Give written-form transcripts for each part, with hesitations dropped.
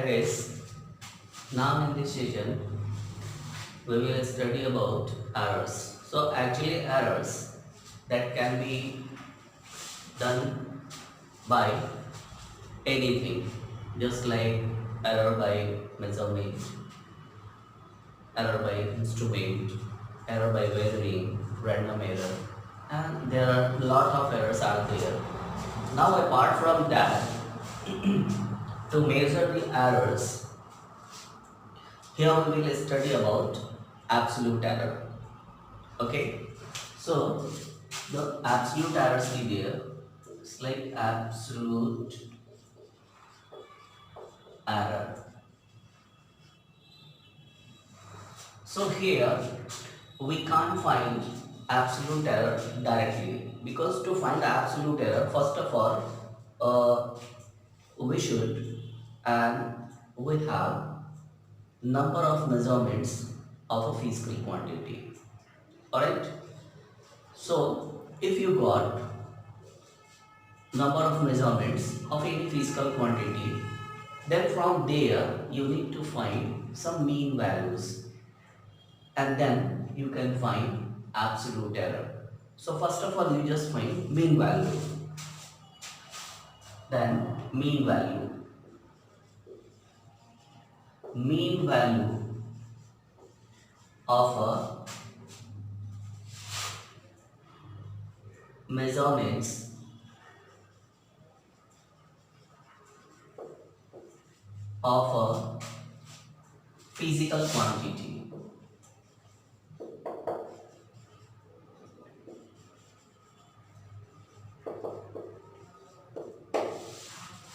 guys, now in this session we will study about errors. So actually errors that can be done by anything, just like error by measurement, error by instrument, error by weathering, random error, and there are a lot of errors are there. Now apart from that, to measure the errors, here we will study about absolute error. Okay, so the absolute errors be there. It's like absolute error. So here we can't find absolute error directly, because to find absolute error, first of all, we should and we have number of measurements of a physical quantity. Alright, so if you got number of measurements of any physical quantity, then from there you need to find some mean values, and then you can find absolute error. So first of all, you just find mean value, then mean value of a measurements of a physical quantity.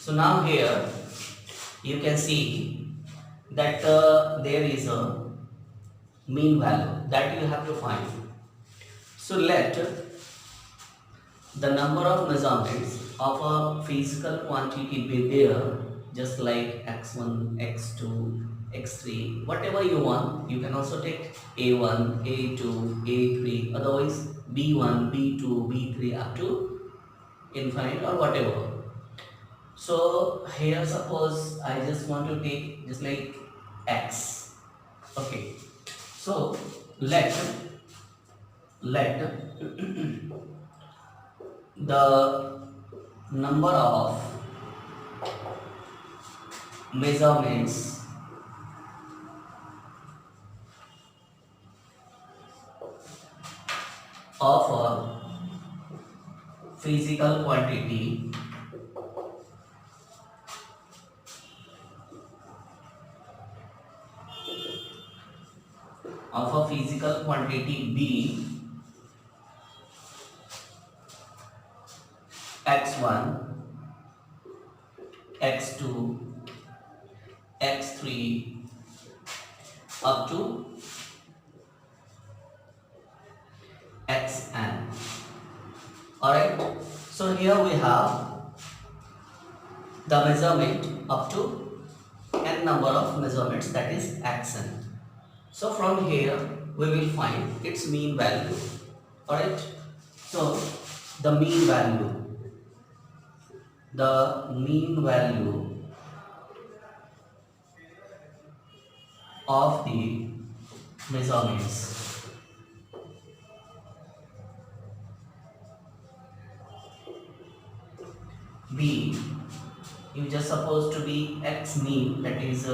So now here you can see that there is a mean value that you have to find. So let the number of measurements of a physical quantity be there, just like x1, x2, x3, whatever you want. You can also take a1, a2, a3, otherwise b1, b2, b3 up to infinite or whatever. So here suppose I just want to take just like x. Okay, so let the number of measurements of a physical quantity B x1, x2, x3 up to xn. Alright, so here we have the measurement up to n number of measurements, that is xn. So from here we will find its mean value. Alright, so the mean value of the measurements B, you just supposed to be x mean, that is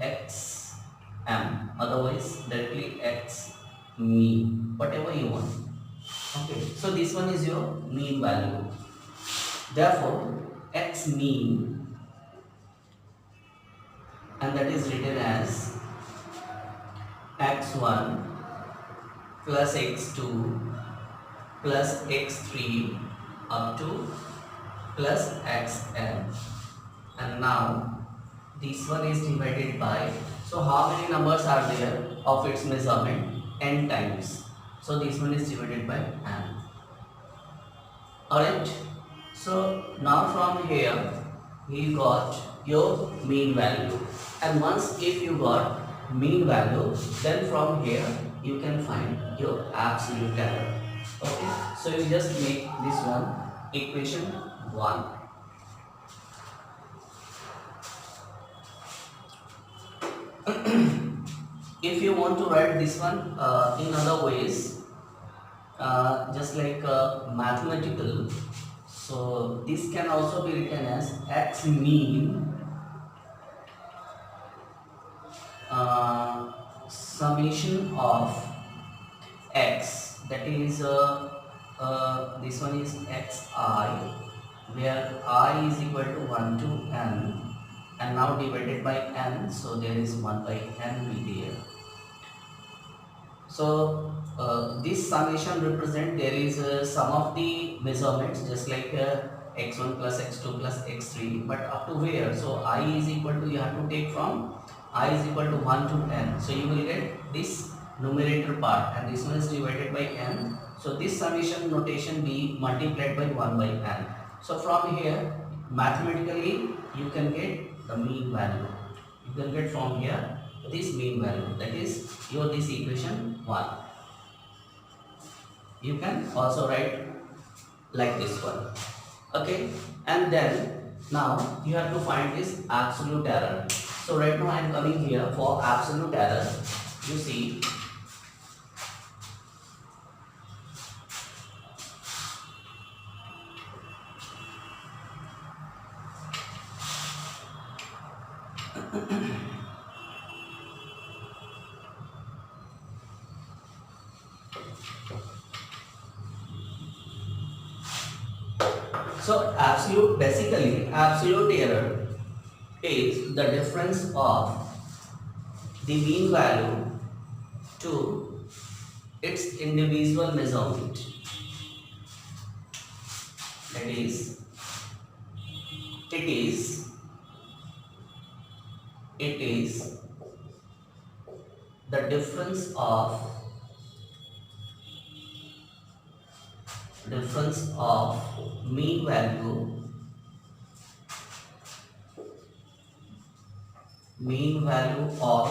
x m, otherwise directly x mean, whatever you want. Okay, so this one is your mean value. Therefore x mean, and that is written as x1 plus x2 plus x3 up to plus xn. And now this one is divided by, so how many numbers are there of its measurement? N times. So this one is divided by n. Alright, so now from here you got your mean value, and once if you got mean value, then from here you can find your absolute error. Okay, so you just make this one equation 1. if you want to write this one in other ways, just like mathematical, so this can also be written as x mean summation of x, that is this one is xi, where I is equal to 1 to n, and now divided by n, so there is 1 by n be there. So this summation represent there is sum of the measurements, just like x1 plus x2 plus x3, but up to where? So I is equal to, you have to take from I is equal to 1 to n, so you will get this numerator part, and this one is divided by n, so this summation notation be multiplied by 1 by n. So from here mathematically you can get the mean value, you can get from here this mean value, that is your this equation 1. You can also write like this one, okay. And then now you have to find this absolute error. So right now I am coming here for absolute error. You see, so basically absolute error is the difference of the mean value to its individual measurement. That is, it is the difference of mean value of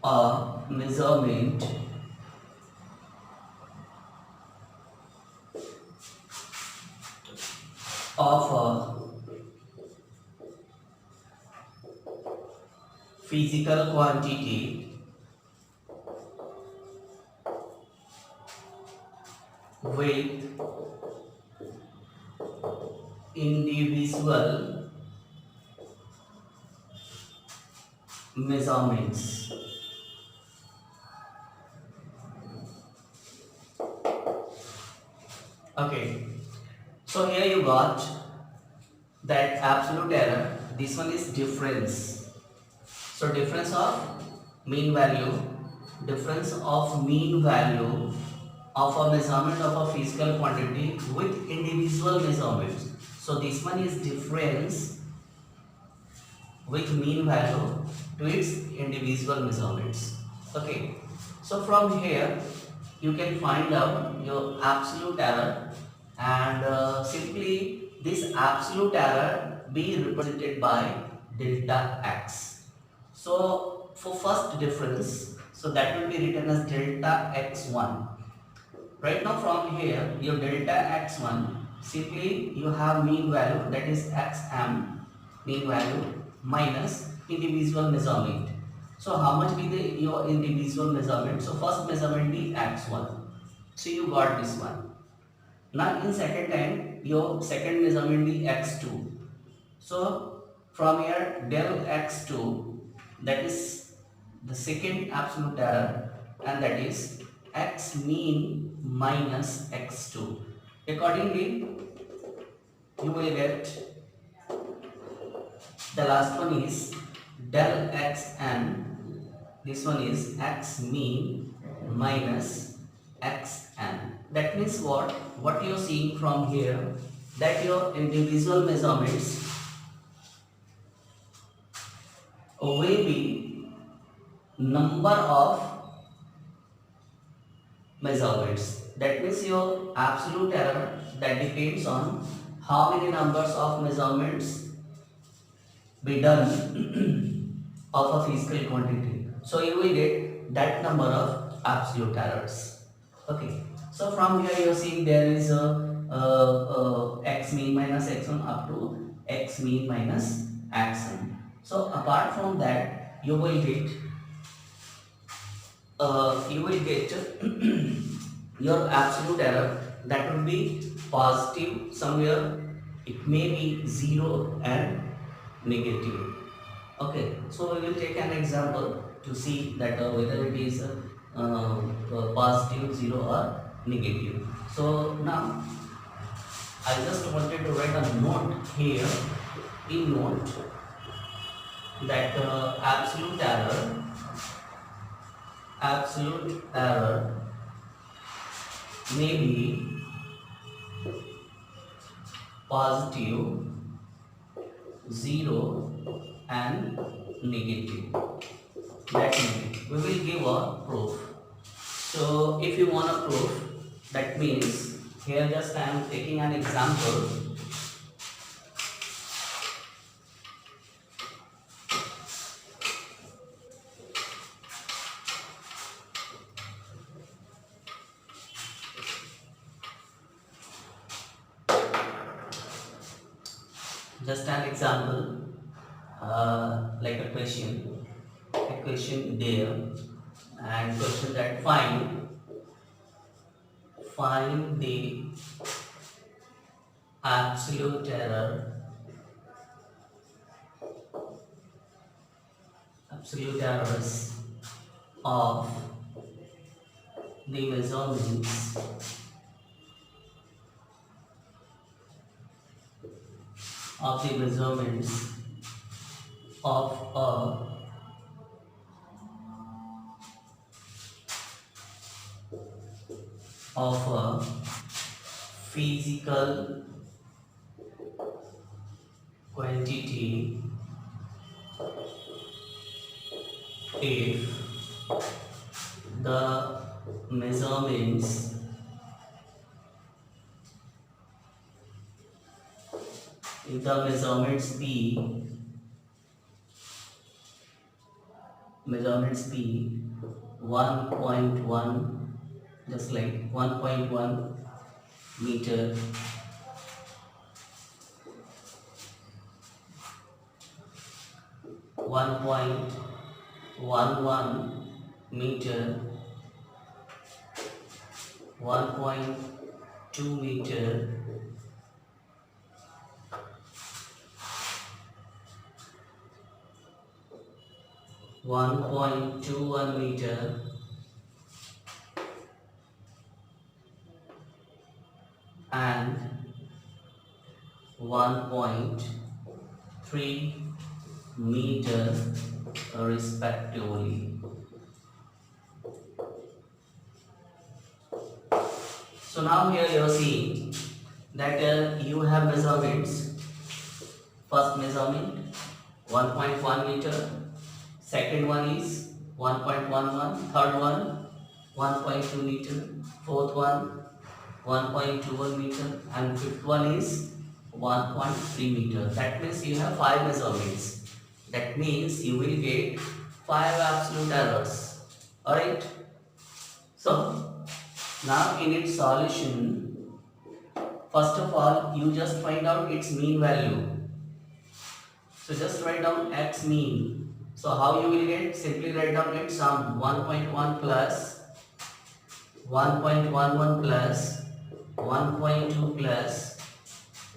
a measurement of a physical quantity with individual measurements. Okay, so here you got that absolute error. This one is difference. So difference of mean value of a measurement of a physical quantity with individual measurements. So this one is difference with mean value to its individual measurements. Okay, so from here you can find out your absolute error, and simply this absolute error be represented by delta x. So for first difference, so that will be written as delta x1. Right now from here your delta x1, simply you have mean value, that is xm mean value minus individual measurement. So how much be your individual measurement? So first measurement be x1, so you got this one. Now in second time your second measurement be x2. So from here del x2, that is the second absolute error, and that is x mean minus x2. Accordingly you will get the last one is del xn. This one is x mean minus xn. That means what you are seeing from here, that your individual measurements will be number of measurements. That means your absolute error, that depends on how many numbers of measurements be done of a physical quantity. So you will get that number of absolute errors. Okay. So from here you are seeing there is a x mean minus x1 up to x mean minus xn. So apart from that, you will get your absolute error, that will be positive somewhere, it may be 0 and negative. Okay, so we will take an example to see that whether it is positive, 0 or negative. So now I just wanted to write a note here, in note, that absolute error may be positive, 0 and negative. That means we will give a proof. So if you want a proof, that means here just I am taking an example. Just an example, like a question there, and question that find the absolute errors of the measurements of a physical quantity if the measurements be 1.1, just like 1.1 meter, 1.11 meter, 1.2 meter, 1.21 meter, and 1.3 meter respectively. So now here you are seeing that you have measurements. First measurement 1.1 meter, second one is 1.11, third one 1.2 meter, fourth one 1.21 meter, and fifth one is 1.3 meter. That means you have 5 measurements. That means you will get 5 absolute errors. Alright. So now in its solution, first of all you just find out its mean value. So just write down x mean. So how you will get? Simply write down its sum. 1.1 plus 1.11 plus 1.2 plus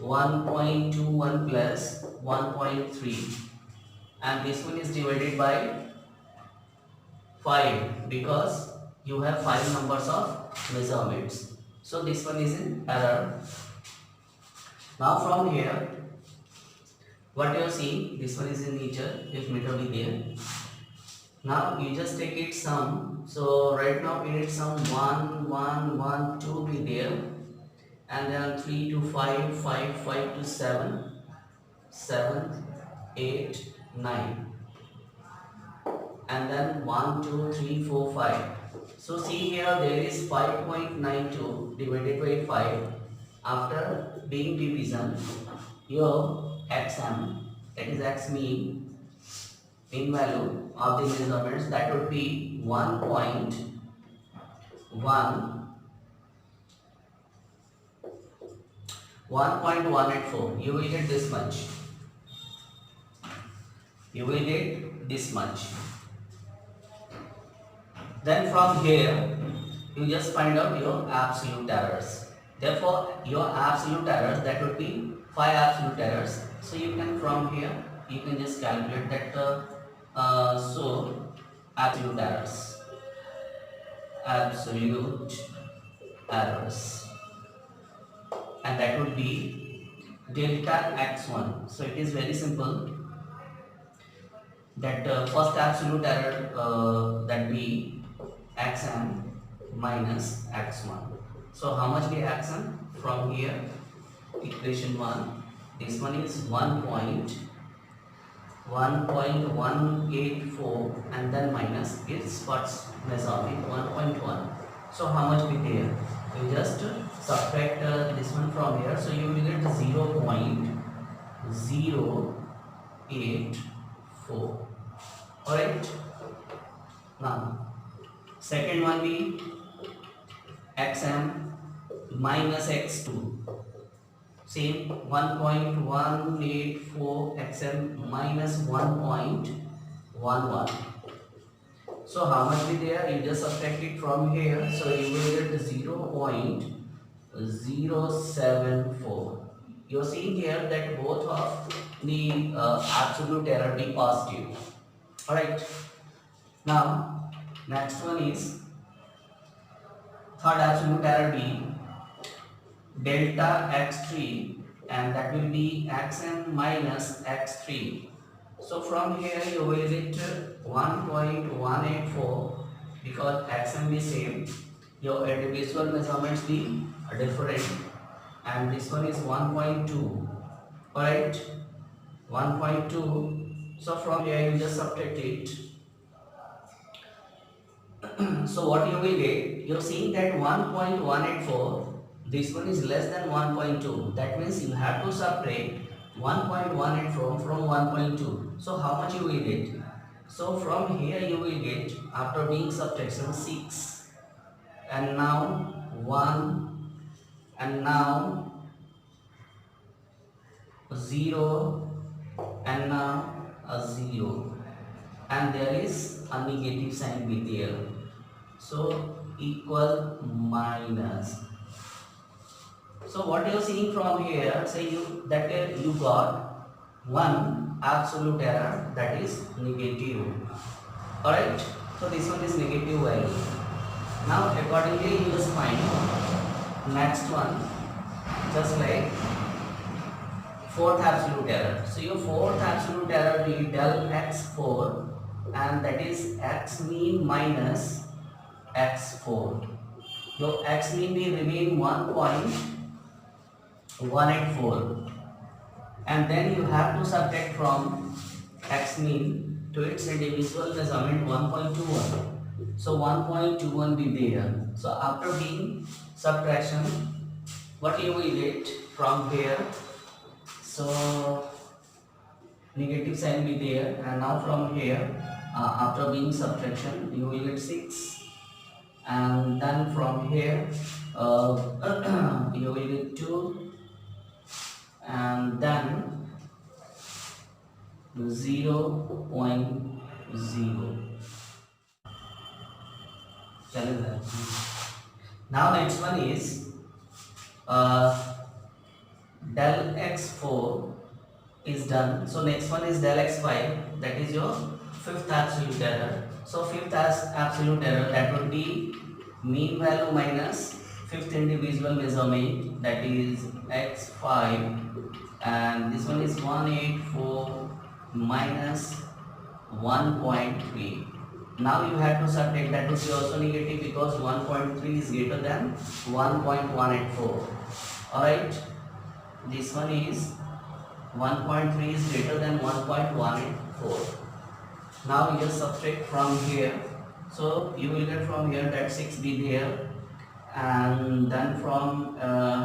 1.21 plus 1.3, and this one is divided by 5 because you have 5 numbers of measurements. So this one is in error. Now from here, what you are seeing, this one is in meter, if meter be there. Now you just take its sum. So right now in its sum 1, 1, 1, 2 be there, and then 3 to 5, 5, 5 to 7, 7, 8, 9, and then 1, 2, 3, 4, 5. So see here there is 5.92 divided by 5. After being division, your xm, that is x mean value of the measurements, that would be 1.184. You will get this much. you will get this much. Then from here, you just find out your absolute errors. Therefore, your absolute errors, that would be 5 absolute errors. So you can from here, you can just calculate that. So absolute errors, and that would be delta x1. So it is very simple. That first absolute error, that be xm minus x1. So how much we xm from here? Equation 1. This one is 1.184 and then minus its first measurement 1.1. So how much we there? You just subtract this one from here. So you will get 0.084. Alright. Now second one be xm minus x2. Same 1.184 xm minus 1.11. So how much be there? You just subtract it from here. So you will get 0.074. You're seeing here that both of the absolute error be positive. Alright. Now next one is third absolute error be delta x3, and that will be xm minus x3. So from here you will get 1.184 because xm is same, your individual measurements be different, and this one is 1.2. Alright, 1.2. So from here you just subtract it. So what you will get, you're seeing that 1.184, this one is less than 1.2. That means you have to subtract 1.18 from 1.2. So how much you will get? So from here you will get, after being subtraction, 6, and now 1, and now 0, and now a 0, and there is a negative sign with here. So equal minus. So what you are seeing from here, say you that you got one absolute error, that is negative. Alright, so this one is negative value. Now accordingly you just find next one, just like fourth absolute error. So your fourth absolute error will be del x4, and that is x mean minus x4. Your x mean will remain 1.184, and then you have to subtract from x mean to its individual measurement 1.21. So 1.21 will be there. So after being subtraction, what you will get from here? So negative sign will be there, and now from here, after being subtraction, you will get 6, and then from here you will get 2, and then 0.0. Now next one is del x4 is done. So next one is del x5, that is your fifth absolute error. So fifth absolute error, that would be mean value minus fifth individual measurement, that is x5, and this one is 184 minus 1.3. Now you have to subtract, that would be also negative because 1.3 is greater than 1.184. Alright, this one is 1.3 is greater than 1.184. Now you just subtract from here. So you will get from here that 6 be there, and then from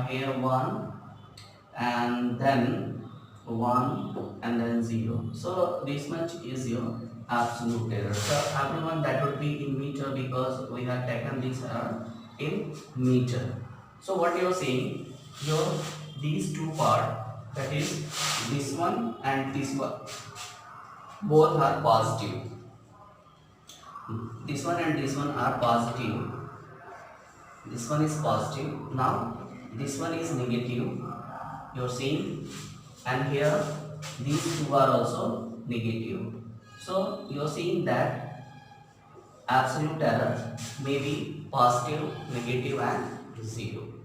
here 1, and then 1, and then 0. So this much is your absolute error. So everyone, that would be in meter because we have taken this error in meter. So what you are saying, these two part, that is this one and this one, both are positive. This one and this one are positive. This one is positive. Now this one is negative. You are seeing, and here these two are also negative. So you are seeing that absolute error may be positive, negative and 0.